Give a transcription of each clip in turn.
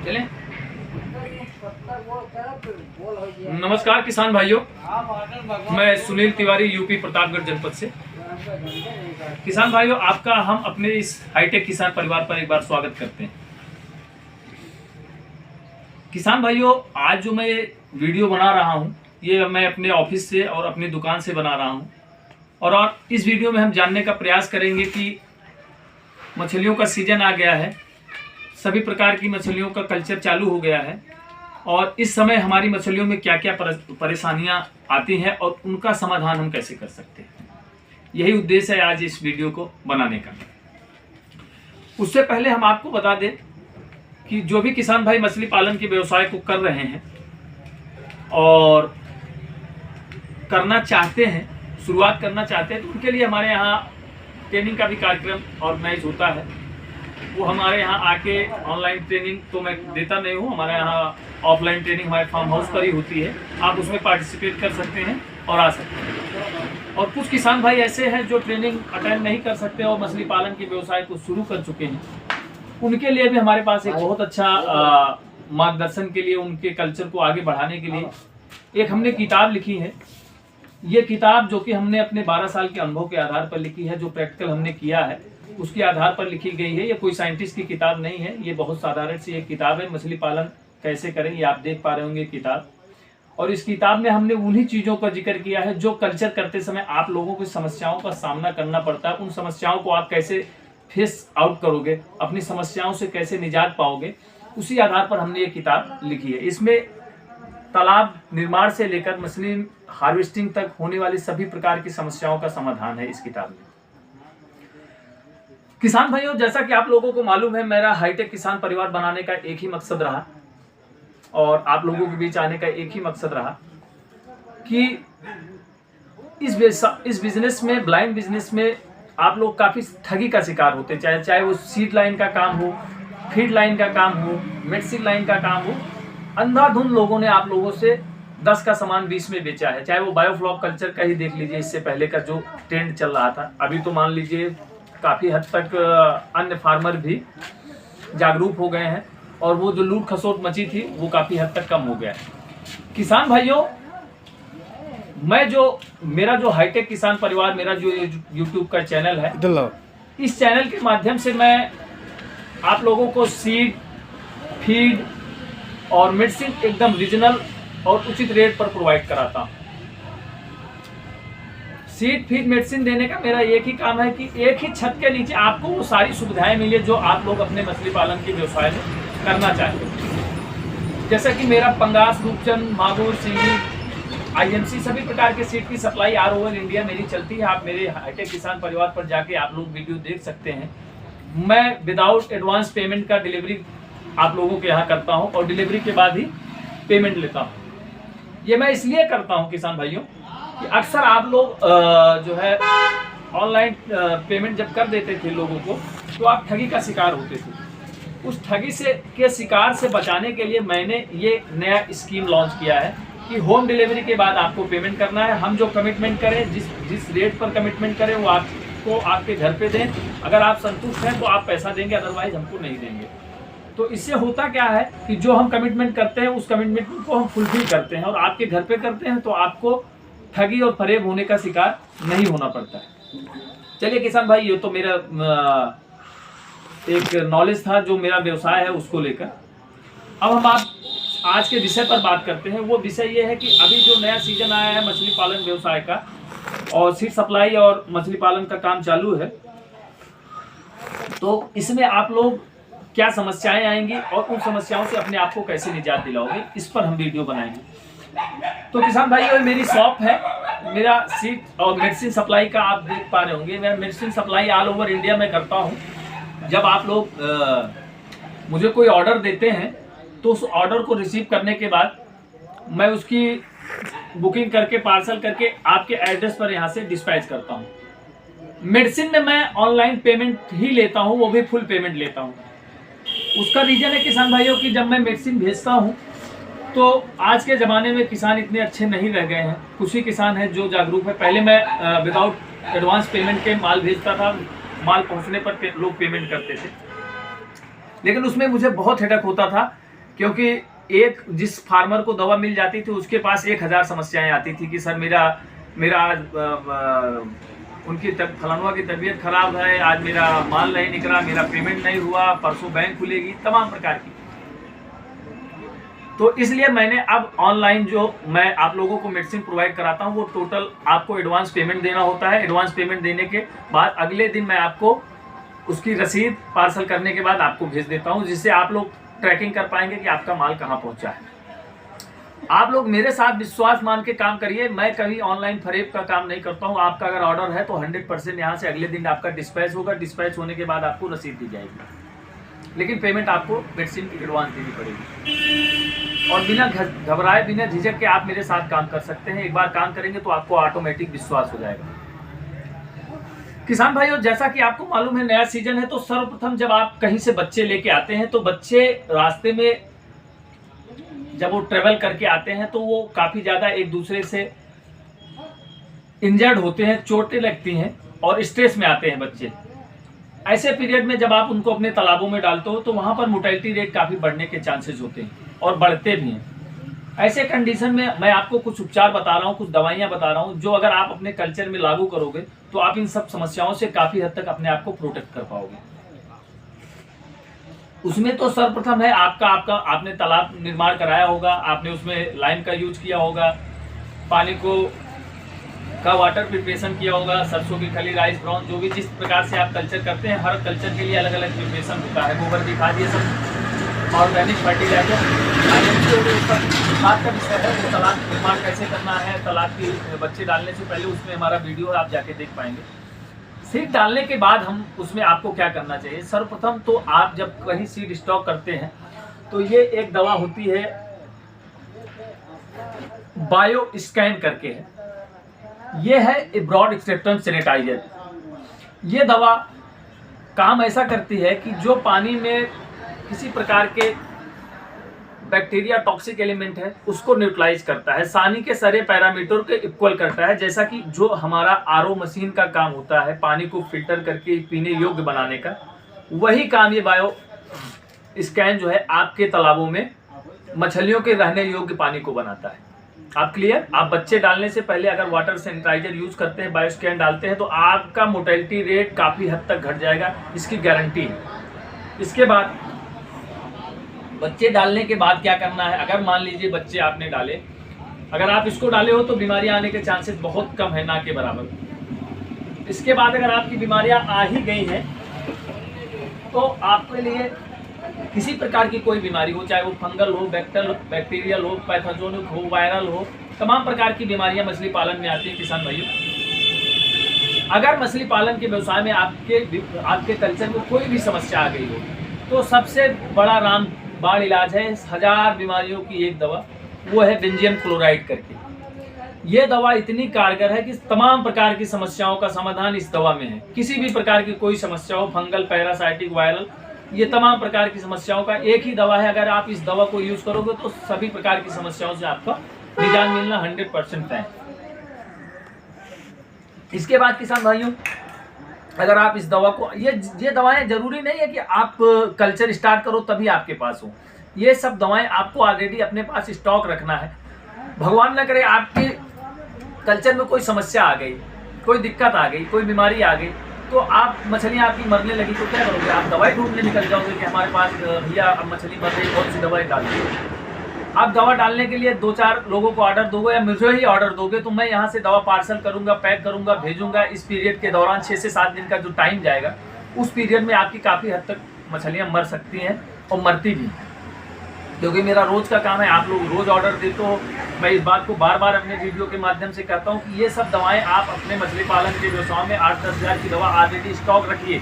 चलें। नमस्कार किसान भाइयों, मैं सुनील तिवारी यूपी प्रतापगढ़ जनपद से। किसान भाइयों, आपका हम अपने इस हाईटेक किसान परिवार पर एक बार स्वागत करते हैं। किसान भाइयों, आज जो मैं वीडियो बना रहा हूं, ये मैं अपने ऑफिस से और अपनी दुकान से बना रहा हूं। और इस वीडियो में हम जानने का प्रयास करेंगे कि मछलियों का सीजन आ गया है, सभी प्रकार की मछलियों का कल्चर चालू हो गया है और इस समय हमारी मछलियों में क्या क्या परेशानियां आती हैं और उनका समाधान हम कैसे कर सकते हैं। यही उद्देश्य है आज इस वीडियो को बनाने का। उससे पहले हम आपको बता दें कि जो भी किसान भाई मछली पालन के व्यवसाय को कर रहे हैं और करना चाहते हैं, शुरुआत करना चाहते हैं, तो उनके लिए हमारे यहाँ ट्रेनिंग का भी कार्यक्रम ऑर्गेनाइज होता है। वो हमारे यहाँ आके ऑनलाइन ट्रेनिंग तो मैं देता नहीं हूँ, हमारे यहाँ ऑफलाइन ट्रेनिंग हमारे फार्म हाउस पर ही होती है। आप उसमें पार्टिसिपेट कर सकते हैं और आ सकते हैं। और कुछ किसान भाई ऐसे हैं जो ट्रेनिंग अटेंड नहीं कर सकते और मछली पालन के व्यवसाय को शुरू कर चुके हैं, उनके लिए भी हमारे पास एक बहुत अच्छा मार्गदर्शन के लिए, उनके कल्चर को आगे बढ़ाने के लिए एक हमने किताब लिखी है। ये किताब जो कि हमने अपने 12 साल के अनुभव के आधार पर लिखी है, जो प्रैक्टिकल हमने किया है उसके आधार पर लिखी गई है। ये कोई साइंटिस्ट की किताब नहीं है, ये बहुत साधारण सी एक किताब है। मछली पालन कैसे करें, ये आप देख पा रहे होंगे किताब। और इस किताब में हमने उन्हीं चीज़ों का जिक्र किया है जो कल्चर करते समय आप लोगों को समस्याओं का सामना करना पड़ता है। उन समस्याओं को आप कैसे फेस आउट करोगे, अपनी समस्याओं से कैसे निजात पाओगे, उसी आधार पर हमने ये किताब लिखी है। इसमें तालाब निर्माण से लेकर मछली हार्वेस्टिंग तक होने वाली सभी प्रकार की समस्याओं का समाधान है इस किताब में। किसान भाइयों, जैसा कि आप लोगों को मालूम है, मेरा हाईटेक किसान परिवार बनाने का एक ही मकसद रहा और आप लोगों के बीच आने का एक ही मकसद रहा कि इस बिजनेस में, ब्लाइंड बिजनेस में आप लोग काफ़ी ठगी का शिकार होते हैं। चाहे वो सीड लाइन का काम हो, फीड लाइन का काम हो, मेडिसिन लाइन का काम हो, अंधाधुंध लोगों ने आप लोगों से 10 का सामान 20 में बेचा है। चाहे वो बायोफ्लॉक कल्चर का ही देख लीजिए, इससे पहले का जो ट्रेंड चल रहा था। अभी तो मान लीजिए काफ़ी हद तक अन्य फार्मर भी जागरूक हो गए हैं और वो जो लूट खसोट मची थी वो काफ़ी हद तक कम हो गया है। किसान भाइयों, मेरा जो हाईटेक किसान परिवार, मेरा जो यूट्यूब का चैनल है, इस चैनल के माध्यम से मैं आप लोगों को सीड, फीड और मेडिसिन एकदम रीजनल और उचित रेट पर प्रोवाइड कराता हूँ। सीड, फीड, मेडिसिन देने का मेरा एक ही काम है कि एक ही छत के नीचे आपको वो सारी सुविधाएं मिले जो आप लोग अपने मछली पालन के व्यवसाय में करना चाहते हैं। जैसा कि मेरा पंगास, रूपचंद, मागुर, सिंगी, IMC सभी प्रकार के सीड की सप्लाई ऑल ओवर इंडिया मेरी चलती है। आप मेरे हाईटेक किसान परिवार पर जाके आप लोग वीडियो देख सकते हैं। मैं विदाउट एडवांस पेमेंट का डिलीवरी आप लोगों के यहाँ करता हूँ और डिलीवरी के बाद ही पेमेंट लेता हूँ। ये मैं इसलिए करता हूँ किसान भाइयों कि अक्सर आप लोग जो है ऑनलाइन पेमेंट जब कर देते थे लोगों को, तो आप ठगी का शिकार होते थे। उस ठगी के शिकार से बचाने के लिए मैंने ये नया स्कीम लॉन्च किया है कि होम डिलीवरी के बाद आपको पेमेंट करना है। हम जो कमिटमेंट करें, जिस रेट पर कमिटमेंट करें, वो आपको आपके घर पे दें। अगर आप संतुष्ट हैं तो आप पैसा देंगे, अदरवाइज हमको नहीं देंगे। तो इससे होता क्या है कि जो हम कमिटमेंट करते हैं उस कमिटमेंट को हम फुलफिल करते हैं और आपके घर पे करते हैं, तो आपको ठगी और फरेब होने का शिकार नहीं होना पड़ता है। चलिए किसान भाई, ये तो मेरा एक नॉलेज था जो मेरा व्यवसाय है उसको लेकर। अब हम आज के विषय पर बात करते हैं। वो विषय ये है कि अभी जो नया सीजन आया है मछली पालन व्यवसाय का और सीड सप्लाई और मछली पालन का काम चालू है, तो इसमें आप लोग क्या समस्याएं आएंगी और उन समस्याओं से अपने आप को कैसे निजात दिलाओगे, इस पर हम वीडियो बनाएंगे। तो किसान भाई, और मेरी शॉप है, मेरा सीड और मेडिसिन सप्लाई का आप देख पा रहे होंगे। मैं medicine supply all over India में करता हूँ। जब आप लोग मुझे कोई ऑर्डर देते हैं तो उस ऑर्डर को रिसीव करने के बाद मैं उसकी बुकिंग करके, पार्सल करके आपके एड्रेस पर यहाँ से डिस्पैच करता हूँ। मेडिसिन में मैं ऑनलाइन पेमेंट ही लेता हूँ, वो भी फुल पेमेंट लेता हूँ। उसका रीजन है किसान भाइयों कि जब मैं मेडिसिन भेजता हूँ तो आज के ज़माने में किसान इतने अच्छे नहीं रह गए हैं। कुछ ही किसान हैं जो जागरूक है। पहले मैं विदाउट एडवांस पेमेंट के माल भेजता था, माल पहुंचने पर लोग पेमेंट करते थे, लेकिन उसमें मुझे बहुत हेडक होता था क्योंकि एक जिस फार्मर को दवा मिल जाती थी उसके पास 1000 समस्याएं आती थी कि सर मेरा मेरा आज उनकी फलानुआ की तबीयत खराब है, आज मेरा माल नहीं निकला, मेरा पेमेंट नहीं हुआ, परसों बैंक खुलेगी, तमाम प्रकार की। तो इसलिए मैंने अब ऑनलाइन जो मैं आप लोगों को मेडिसिन प्रोवाइड कराता हूं वो टोटल आपको एडवांस पेमेंट देना होता है। एडवांस पेमेंट देने के बाद अगले दिन मैं आपको उसकी रसीद पार्सल करने के बाद आपको भेज देता हूं, जिससे आप लोग ट्रैकिंग कर पाएंगे कि आपका माल कहां पहुंचा है। आप लोग मेरे साथ विश्वास मान के काम करिए, मैं कभी ऑनलाइन फरेब का काम नहीं करता हूं। आपका अगर ऑर्डर है तो 100% यहां से अगले दिन आपका डिस्पैच होगा। डिस्पैच होने के बाद आपको रसीद दी जाएगी, लेकिन पेमेंट आपको मेडिसिन की एडवांस देनी पड़ेगी। और बिना घबराए, बिना झिझक के आप मेरे साथ काम कर सकते हैं। एक बार काम करेंगे तो आपको ऑटोमेटिक विश्वास हो जाएगा। किसान भाइयों, जैसा कि आपको मालूम है नया सीजन है, तो सर्वप्रथम जब आप कहीं से बच्चे लेके आते हैं तो बच्चे रास्ते में जब वो ट्रेवल करके आते हैं तो वो काफी ज्यादा एक दूसरे से इंजर्ड होते हैं, चोटें लगती हैं और स्ट्रेस में आते हैं बच्चे। ऐसे पीरियड में जब आप उनको अपने तालाबों में डालते हो तो वहां पर मोर्टेलिटी रेट काफी बढ़ने के चांसेस होते हैं और बढ़ते भी हैं। ऐसे कंडीशन में मैं आपको कुछ उपचार बता रहा हूँ, कुछ दवाइयां बता रहा हूँ, जो अगर आप अपने कल्चर में लागू करोगे तो आप इन सब समस्याओं से काफी हद तक अपने आप को प्रोटेक्ट कर पाओगे। उसमें तो सर्वप्रथम है आपका आपने तालाब निर्माण कराया होगा, आपने उसमें लाइम का यूज किया होगा, पानी का वाटर प्रिपरेशन किया होगा, सरसों की खली, राइस ब्राउन, जो भी जिस प्रकार से आप कल्चर करते हैं, हर कल्चर के लिए अलग अलग प्रिपरेशन होता है। गोबर की खाद, ये सब ऑर्गेनिक फर्टिलाइजर खाद का विषय है। तो तालाब निर्माण कैसे करना है, तालाब के बच्चे डालने से पहले उसमें हमारा वीडियो है, आप जाके देख पाएंगे। सीड डालने के बाद हम उसमें आपको क्या करना चाहिए, सर्वप्रथम तो आप जब कहीं सीड स्टॉक करते हैं तो ये एक दवा होती है, बायो स्कैन करके है, ये है ब्रॉड स्पेक्ट्रम सैनिटाइजर। ये दवा काम ऐसा करती है कि जो पानी में किसी प्रकार के बैक्टीरिया, टॉक्सिक एलिमेंट है, उसको न्यूट्रलाइज करता है, सानी के सारे पैरामीटर के इक्वल करता है। जैसा कि जो हमारा आरओ मशीन का काम होता है पानी को फिल्टर करके पीने योग्य बनाने का, वही काम ये बायो स्कैन जो है आपके तालाबों में मछलियों के रहने योग्य पानी को बनाता है। आप क्लियर? आप बच्चे डालने से पहले अगर वाटर सैनिटाइजर यूज करते हैं, बायो स्कैन डालते हैं, तो आपका मोर्टेलिटी रेट काफी हद तक घट जाएगा, इसकी गारंटी है। इसके बाद बच्चे डालने के बाद क्या करना है, अगर मान लीजिए बच्चे आपने डाले, अगर आप इसको डाले हो तो बीमारियां आने के चांसेस बहुत कम है, ना के बराबर। इसके बाद अगर आपकी बीमारियां आ ही गई हैं तो आपके लिए किसी प्रकार की कोई बीमारी हो, चाहे वो फंगल हो, बैक्टीरियल हो, पैथोजेनिक हो, वायरल हो, तमाम प्रकार की बीमारियां मछली पालन में आती है। किसान भाइयों, अगर मछली पालन के व्यवसाय में आपके कल्चर में कोई भी समस्या आ गई हो तो सबसे बड़ा रामबाण इलाज है 1000 बीमारियों की एक दवा, वो है बेंजीयम क्लोराइड करके। ये दवा इतनी कारगर है कि तमाम प्रकार की समस्याओं का समाधान इस दवा में है। किसी भी प्रकार की कोई समस्या हो, फंगल, पैरासाइटिक, वायरल, ये तमाम प्रकार की समस्याओं का एक ही दवा है। अगर आप इस दवा को यूज करोगे तो सभी प्रकार की समस्याओं से आपका निजात मिलना 100% है। इसके बाद किसान भाइयों, अगर आप इस दवा को, ये दवाएं जरूरी नहीं है कि आप कल्चर स्टार्ट करो तभी आपके पास हो। ये सब दवाएं आपको ऑलरेडी अपने पास स्टॉक रखना है। भगवान न करे आपके कल्चर में कोई समस्या आ गई, कोई दिक्कत आ गई, कोई बीमारी आ गई, तो आप मछलियां आपकी मरने लगी तो क्या करोगे? आप दवाई ढूंढने निकल जाओगे कि हमारे पास भैया अब मछली मर रही, कौन सी दवाई डाल दी। आप दवा डालने के लिए 2-4 लोगों को ऑर्डर दोगे या मुझे ही ऑर्डर दोगे तो मैं यहाँ से दवा पार्सल करूंगा, पैक करूंगा, भेजूंगा। इस पीरियड के दौरान 6 से 7 दिन का जो टाइम जाएगा, उस पीरियड में आपकी काफ़ी हद तक मछलियाँ मर सकती हैं और मरती भी, क्योंकि मेरा रोज का काम है। आप लोग रोज ऑर्डर देते हो। मैं इस बात को बार बार अपने वीडियो के माध्यम से कहता हूँ कि ये सब दवाएं आप अपने मछली पालन के व्यवसाय में 8-10 हज़ार की दवा ऑलरेडी स्टॉक रखिए,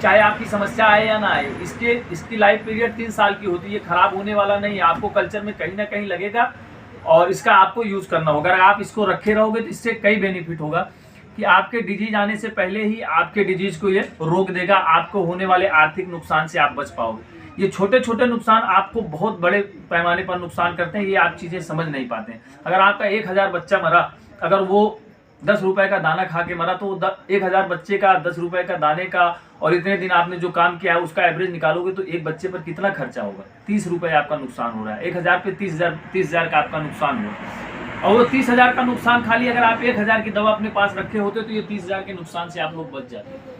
चाहे आपकी समस्या आए या ना आए। इसकी लाइफ पीरियड 3 साल की होती है, खराब होने वाला नहीं है। आपको कल्चर में कहीं ना कहीं लगेगा और इसका आपको यूज करना होगा। अगर आप इसको रखे रहोगे तो इससे कई बेनिफिट होगा कि आपके डिजीज आने से पहले ही आपके डिजीज को ये रोक देगा। आपको होने वाले आर्थिक नुकसान से आप बच पाओगे। ये छोटे छोटे नुकसान आपको बहुत बड़े पैमाने पर नुकसान करते हैं, ये आप चीजें समझ नहीं पाते हैं। अगर आपका 1000 बच्चा मरा, अगर वो 10 रुपए का दाना खा के मरा, तो 1000 बच्चे का 10 रुपए का दाने का और इतने दिन आपने जो काम किया है उसका एवरेज निकालोगे तो एक बच्चे पर कितना खर्चा होगा? 30 रुपए आपका नुकसान हो रहा है। 1000 पे 30,000 का आपका नुकसान हुआ, और वो 30,000 का नुकसान खाली अगर आप 1000 की दवा अपने पास रखे होते तो ये 30,000 के नुकसान से आप लोग बच जाते।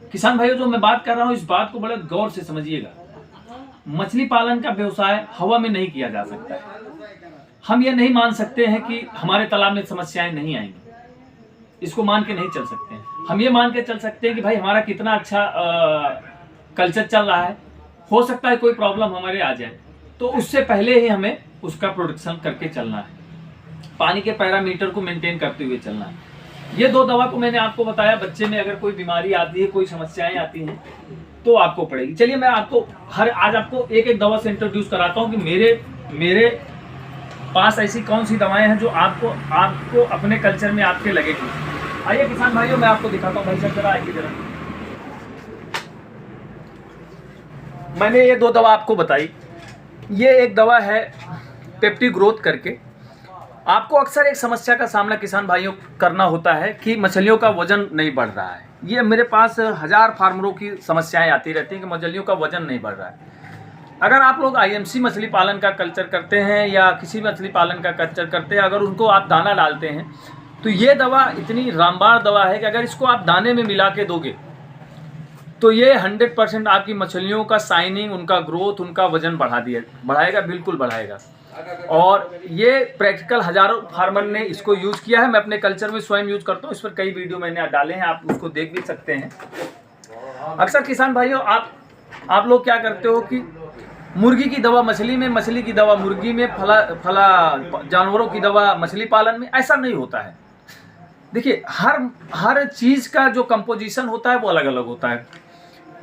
किसान भाइयों, जो मैं बात कर रहा हूँ इस बात को बड़े गौर से समझिएगा। मछली पालन का व्यवसाय हवा में नहीं किया जा सकता है। हम ये नहीं मान सकते हैं कि हमारे तालाब में समस्याएं नहीं आएंगी, इसको मान के नहीं चल सकते हैं। हम ये मान के चल सकते हैं कि भाई हमारा कितना अच्छा कल्चर चल रहा है, हो सकता है कोई प्रॉब्लम हमारे आ जाए, तो उससे पहले ही हमें उसका प्रोडक्शन करके चलना है, पानी के पैरामीटर को मेंटेन करते हुए चलना है। ये 2 दवा को मैंने आपको बताया, बच्चे में अगर कोई बीमारी आती है, कोई समस्याएं आती हैं तो आपको पड़ेगी। चलिए मैं आपको आज आपको एक एक दवा से इंट्रोड्यूस कराता हूँ कि मेरे पास ऐसी कौन सी दवाएं हैं जो आपको अपने कल्चर में आपके लगेगी। आइए किसान भाइयों, मैं आपको दिखाता हूँ। भाई साहब जरा आइए जरा। मैंने ये 2 दवा आपको बताई। ये एक दवा है पेप्टी ग्रोथ करके। आपको अक्सर एक समस्या का सामना किसान भाइयों करना होता है कि मछलियों का वजन नहीं बढ़ रहा है। ये मेरे पास 1000 फार्मरों की समस्याएं आती रहती हैं कि मछलियों का वजन नहीं बढ़ रहा है। अगर आप लोग आईएमसी मछली पालन का कल्चर करते हैं या किसी मछली पालन का कल्चर करते हैं, अगर उनको आप दाना डालते हैं तो ये दवा इतनी रामबाण दवा है कि अगर इसको आप दाने में मिला के दोगे तो ये 100% आपकी मछलियों का साइनिंग, उनका ग्रोथ, उनका वजन बढ़ाएगा, बिल्कुल बढ़ाएगा। और ये प्रैक्टिकल हजारों फार्मर ने इसको यूज किया है। मैं अपने कल्चर में स्वयं यूज करता हूँ। इस पर कई वीडियो मैंने डाले हैं, आप उसको देख भी सकते हैं। अक्सर किसान भाइयों आप लोग क्या करते हो कि मुर्गी की दवा मछली में, मछली की दवा मुर्गी में, फला जानवरों की दवा मछली पालन में, ऐसा नहीं होता है। देखिए हर चीज का जो कंपोजिशन होता है वो अलग अलग होता है।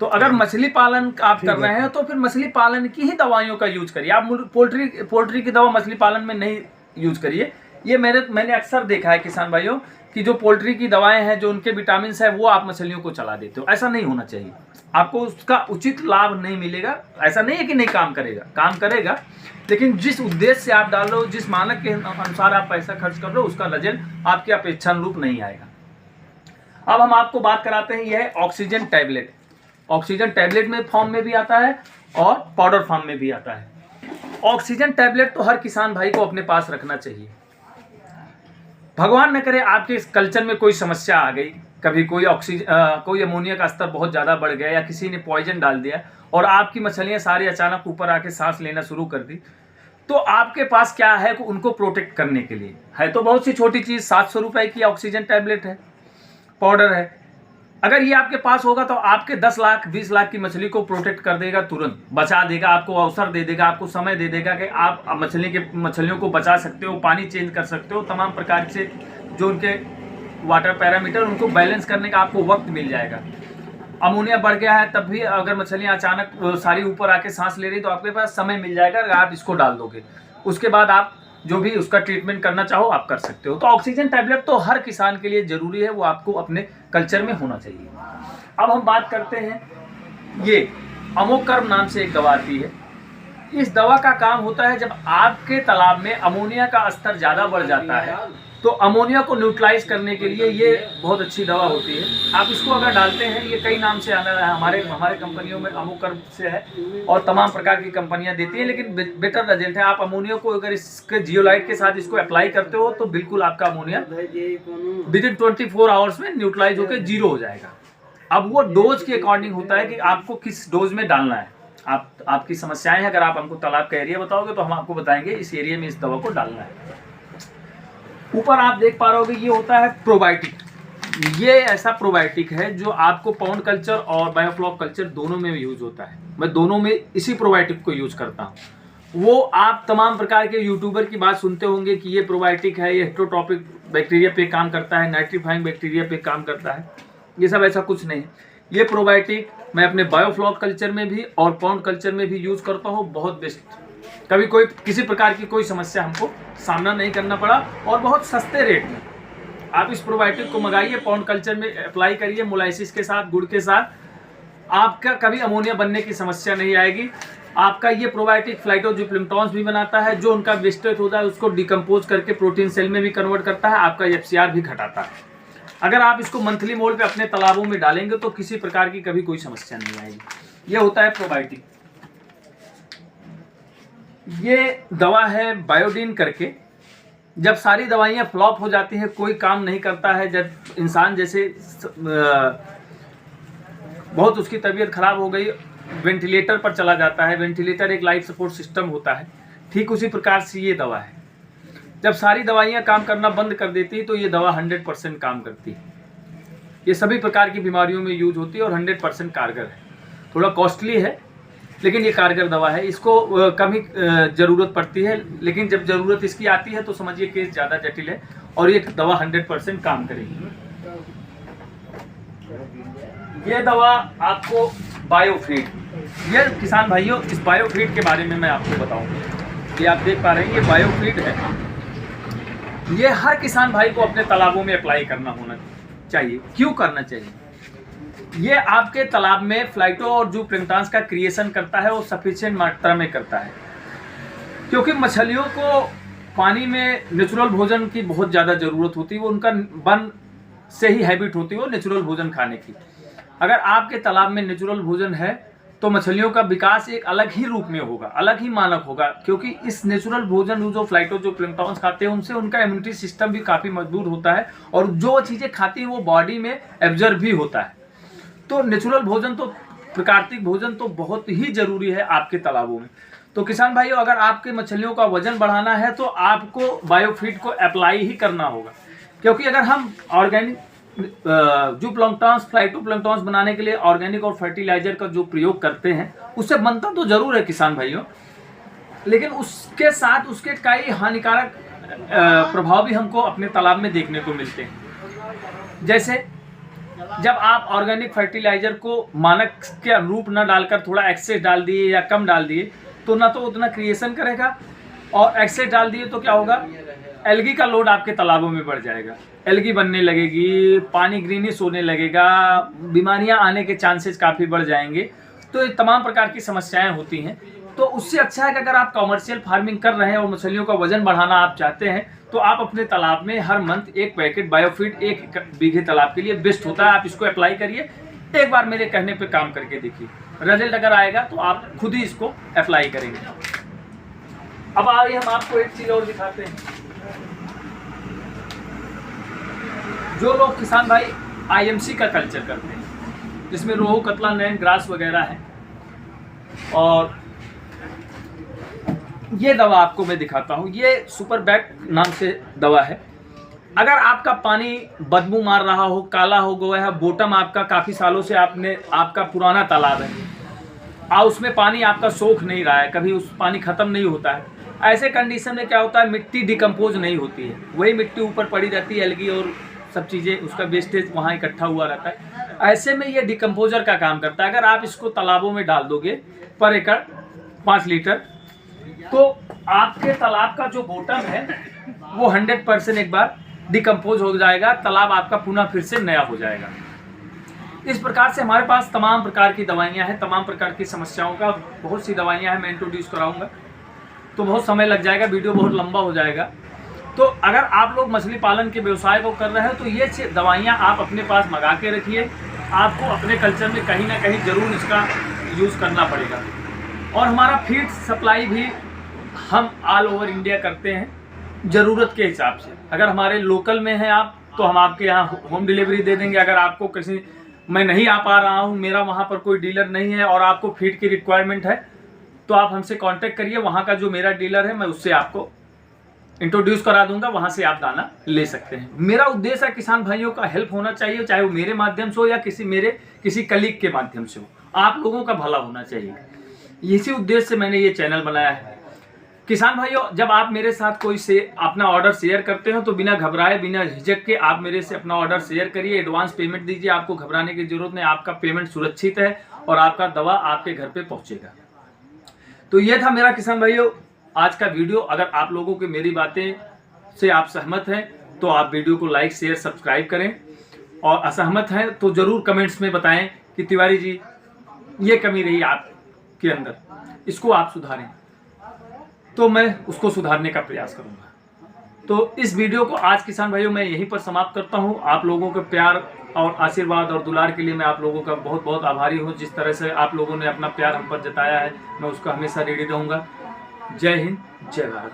तो अगर मछली पालन आप कर रहे हैं तो फिर मछली पालन की ही दवाइयों का यूज करिए। आप पोल्ट्री की दवा मछली पालन में नहीं यूज करिए। ये मैंने अक्सर देखा है किसान भाइयों कि जो पोल्ट्री की दवाएं हैं, जो उनके विटामिन है, वो आप मछलियों को चला देते हो। ऐसा नहीं होना चाहिए, आपको उसका उचित लाभ नहीं मिलेगा। ऐसा नहीं है कि नहीं काम करेगा, लेकिन जिस उद्देश्य से आप डाल रहे हो, जिस मानक के अनुसार आप पैसा खर्च कर रहे हो, उसका रिजल्ट आपके अपेक्षानुरूप नहीं आएगा। अब हम आपको बात कराते हैं, यह है ऑक्सीजन टैबलेट। ऑक्सीजन टैबलेट में फॉर्म में भी आता है और पाउडर फॉर्म में भी आता है। ऑक्सीजन टैबलेट तो हर किसान भाई को अपने पास रखना चाहिए। भगवान न करे आपके इस कल्चर में कोई समस्या आ गई, कभी कोई अमोनिया का स्तर बहुत ज़्यादा बढ़ गया या किसी ने पॉइजन डाल दिया और आपकी मछलियाँ सारी अचानक ऊपर आके सांस लेना शुरू कर दी, तो आपके पास क्या है कि उनको प्रोटेक्ट करने के लिए है तो बहुत सी छोटी चीज़, 700 रुपये की ऑक्सीजन टैबलेट है, पाउडर है। अगर ये आपके पास होगा तो आपके 10 लाख 20 लाख की मछली को प्रोटेक्ट कर देगा, तुरंत बचा देगा, आपको अवसर दे देगा, आपको समय दे देगा कि आप मछलियों को बचा सकते हो, पानी चेंज कर सकते हो, तमाम प्रकार से जो उनके वाटर पैरामीटर उनको बैलेंस करने का आपको वक्त मिल जाएगा। अमोनिया बढ़ गया है तब भी अगर मछलियाँ अचानक सारी ऊपर आके सांस ले रही तो आपके पास समय मिल जाएगा, अगर आप इसको डाल दोगे। उसके बाद आप जो भी उसका ट्रीटमेंट करना चाहो आप कर सकते हो। तो ऑक्सीजन टैबलेट तो हर किसान के लिए जरूरी है, वो आपको अपने कल्चर में होना चाहिए। अब हम बात करते हैं, ये अमोकर्म नाम से एक दवा आती है। इस दवा का काम होता है जब आपके तालाब में अमोनिया का स्तर ज़्यादा बढ़ जाता है तो अमोनिया को न्यूट्रलाइज करने के लिए ये बहुत अच्छी दवा होती है। आप इसको अगर डालते हैं, ये कई नाम से आना है, हमारे कंपनियों में अमोकर्म से है और तमाम प्रकार की कंपनियां देती हैं, लेकिन बेटर रिजल्ट है। आप अमोनिया को अगर इसके जियोलाइट के साथ इसको अप्लाई करते हो तो बिल्कुल आपका अमोनिया विदिन 24 आवर्स में न्यूट्रलाइज होकर 0 हो जाएगा। अब वो डोज के अकॉर्डिंग होता है कि आपको किस डोज में डालना है। आपकी समस्याएं हैं, अगर आप हमको तालाब का एरिया बताओगे तो हम आपको बताएंगे इस एरिया में इस दवा को डालना है। ऊपर आप देख पा रहे हो ये होता है प्रोबायोटिक। ये ऐसा प्रोबायोटिक है जो आपको पॉन्ड कल्चर और बायोफ्लॉक कल्चर दोनों में यूज होता है। मैं दोनों में इसी प्रोबायोटिक को यूज करता हूँ। वो आप तमाम प्रकार के यूट्यूबर की बात सुनते होंगे कि ये प्रोबायोटिक है, ये हेटेरोट्रॉपिक बैक्टीरिया पे काम करता है, नाइट्रीफाइंग बैक्टीरिया पे काम करता है। ये सब ऐसा कुछ नहीं। ये प्रोबायोटिक मैं अपने बायोफ्लॉक कल्चर में भी और पॉन्ड कल्चर में भी यूज करता हूँ। बहुत बेस्ट, कभी किसी प्रकार की कोई समस्या हमको सामना नहीं करना पड़ा और बहुत सस्ते रेट में। आप इस प्रोबायोटिक को मंगाइए, पॉन्ड कल्चर में अप्लाई करिए, मोलाइसिस के साथ, गुड़ के साथ, आपका कभी अमोनिया बनने की समस्या नहीं आएगी। आपका ये प्रोबायोटिक फ्लाइटोजुप्लिम्टॉन्स भी बनाता है, जो उनका वेस्टेज होता है उसको डिकम्पोज करके प्रोटीन सेल में भी कन्वर्ट करता है, आपका एफसीआर भी घटाता है। अगर आप इसको मंथली मोड पे अपने तालाबों में डालेंगे तो किसी प्रकार की कभी कोई समस्या नहीं आएगी। ये होता है प्रोबायोटिक। ये दवा है बायोडीन करके। जब सारी दवाइयाँ फ्लॉप हो जाती हैं, कोई काम नहीं करता है, जब इंसान जैसे बहुत उसकी तबीयत खराब हो गई, वेंटिलेटर पर चला जाता है, वेंटिलेटर एक लाइफ सपोर्ट सिस्टम होता है, ठीक उसी प्रकार से ये दवा है। जब सारी दवाइयाँ काम करना बंद कर देती है तो ये दवा 100% काम करती है। ये सभी प्रकार की बीमारियों में यूज होती है और 100% कारगर है। थोड़ा कॉस्टली है लेकिन ये कारगर दवा है। इसको कम ही ज़रूरत पड़ती है, लेकिन जब ज़रूरत इसकी आती है तो समझिए केस ज़्यादा जटिल है और ये दवा 100% काम करेगी। ये दवा आपको बायोफीड, ये किसान भाइयों इस बायोफीड के बारे में मैं आपको बताऊंगा। ये आप देख पा रहे हैं, ये बायोफीड है। ये हर किसान भाई को अपने तालाबों में अप्लाई करना होना चाहिए। क्यों करना चाहिए? ये आपके तालाब में फ्लाइटो और जूप्लैंक्टन्स का क्रिएशन करता है और सफिशिएंट मात्रा में करता है, क्योंकि मछलियों को पानी में नेचुरल भोजन की बहुत ज़्यादा ज़रूरत होती है। वो उनका बन से ही हैबिट होती है वो नेचुरल भोजन खाने की। अगर आपके तालाब में नेचुरल भोजन है तो मछलियों का विकास एक अलग ही रूप में होगा, अलग ही मानक होगा, क्योंकि इस नेचुरल भोजन जो फ्लाइटोजुप्लैंक्टन्स खाते हैं उनसे उनका इम्यूनिटी सिस्टम भी काफ़ी मजबूत होता है और जो चीज़ें खाती हैं वो बॉडी में एब्जर्व भी होता है। तो नेचुरल भोजन तो प्राकृतिक भोजन तो बहुत ही ज़रूरी है आपके तालाबों में। तो किसान भाइयों, अगर आपके मछलियों का वजन बढ़ाना है तो आपको बायोफीड को अप्लाई ही करना होगा, क्योंकि अगर हम ऑर्गेनिक जूप्लैंक्टन्स फ्लाइटोप्लैंक्टन्स बनाने के लिए ऑर्गेनिक और फर्टिलाइजर का जो प्रयोग करते हैं उससे बनता तो जरूर है किसान भाइयों, लेकिन उसके साथ उसके कई हानिकारक प्रभाव भी हमको अपने तालाब में देखने को मिलते हैं। जैसे जब आप ऑर्गेनिक फर्टिलाइजर को मानक के अनुरूप न डालकर थोड़ा एक्सेस डाल दिए या कम डाल दिए तो ना तो उतना क्रिएशन करेगा, और एक्सेस डाल दिए तो क्या होगा, एल्गी का लोड आपके तालाबों में बढ़ जाएगा, एल्गी बनने लगेगी, पानी ग्रीनिश होने लगेगा, बीमारियां आने के चांसेस काफ़ी बढ़ जाएंगे। तो ये तमाम प्रकार की समस्याएं होती हैं। तो उससे अच्छा है कि अगर आप कॉमर्शियल फार्मिंग कर रहे हैं और मछलियों का वजन बढ़ाना आप चाहते हैं तो आप अपने तालाब में हर मंथ एक पैकेट बायोफीड 1 बीघे तालाब के लिए बेस्ट होता है। आप इसको अप्लाई करिए, एक बार मेरे कहने पे काम करके देखिए, रिजल्ट अगर आएगा तो आप खुद ही इसको अप्लाई करेंगे। अब आइए हम आपको एक चीज़ और दिखाते हैं। जो लोग किसान भाई आईएमसी का कल्चर करते हैं, जिसमें रोहू, कतला, नैन, ग्रास वगैरह है, और ये दवा आपको मैं दिखाता हूँ। ये सुपर बैट नाम से दवा है। अगर आपका पानी बदबू मार रहा हो, काला हो गया है, बॉटम आपका काफ़ी सालों से आपका पुराना तालाब है और उसमें पानी आपका सोख नहीं रहा है, कभी उस पानी ख़त्म नहीं होता है, ऐसे कंडीशन में क्या होता है, मिट्टी डिकम्पोज नहीं होती है, वही मिट्टी ऊपर पड़ी रहती है, एल्गी और सब चीज़ें, उसका वेस्टेज वहाँ इकट्ठा हुआ रहता है। ऐसे में ये डिकम्पोजर का काम करता है। अगर आप इसको तालाबों में डाल दोगे पर एकड़ 5 लीटर, तो आपके तालाब का जो बॉटम है वो 100% एक बार डिकम्पोज हो जाएगा, तालाब आपका पुनः फिर से नया हो जाएगा। इस प्रकार से हमारे पास तमाम प्रकार की दवाइयाँ हैं, तमाम प्रकार की समस्याओं का बहुत सी दवाइयाँ हैं। मैं इंट्रोड्यूस कराऊंगा तो बहुत समय लग जाएगा, वीडियो बहुत लंबा हो जाएगा। तो अगर आप लोग मछली पालन के व्यवसाय को कर रहे हो तो ये दवाइयाँ आप अपने पास मंगा के रखिए। आपको अपने कल्चर में कहीं ना कहीं ज़रूर इसका यूज़ करना पड़ेगा। और हमारा फीड सप्लाई भी हम ऑल ओवर इंडिया करते हैं ज़रूरत के हिसाब से। अगर हमारे लोकल में हैं आप तो हम आपके यहाँ होम डिलीवरी दे देंगे। अगर आपको किसी, मैं नहीं आ पा रहा हूँ, मेरा वहाँ पर कोई डीलर नहीं है और आपको फीड की रिक्वायरमेंट है तो आप हमसे कांटेक्ट करिए। वहाँ का जो मेरा डीलर है मैं उससे आपको इंट्रोड्यूस करा दूंगा, वहाँ से आप दाना ले सकते हैं। मेरा उद्देश्य है किसान भाइयों का हेल्प होना चाहिए, चाहे वो मेरे माध्यम से हो या किसी कलीग के माध्यम से हो, आप लोगों का भला होना चाहिए। इसी उद्देश्य से मैंने ये चैनल बनाया है। किसान भाइयों, जब आप मेरे साथ कोई से अपना ऑर्डर शेयर करते हो तो बिना घबराए, बिना झिझक के आप मेरे से अपना ऑर्डर शेयर करिए, एडवांस पेमेंट दीजिए। आपको घबराने की जरूरत नहीं, आपका पेमेंट सुरक्षित है और आपका दवा आपके घर पे पहुंचेगा। तो ये था मेरा किसान भाइयों आज का वीडियो। अगर आप लोगों की मेरी बातें से आप सहमत हैं तो आप वीडियो को लाइक, शेयर, सब्सक्राइब करें, और असहमत हैं तो ज़रूर कमेंट्स में बताएं कि तिवारी जी ये कमी रही आपके अंदर, इसको आप सुधारें, तो मैं उसको सुधारने का प्रयास करूंगा। तो इस वीडियो को आज किसान भाइयों मैं यहीं पर समाप्त करता हूं। आप लोगों के प्यार और आशीर्वाद और दुलार के लिए मैं आप लोगों का बहुत बहुत आभारी हूं। जिस तरह से आप लोगों ने अपना प्यार हम पर जताया है, मैं उसका हमेशा रेडी रहूंगा। जय हिंद, जय भारत।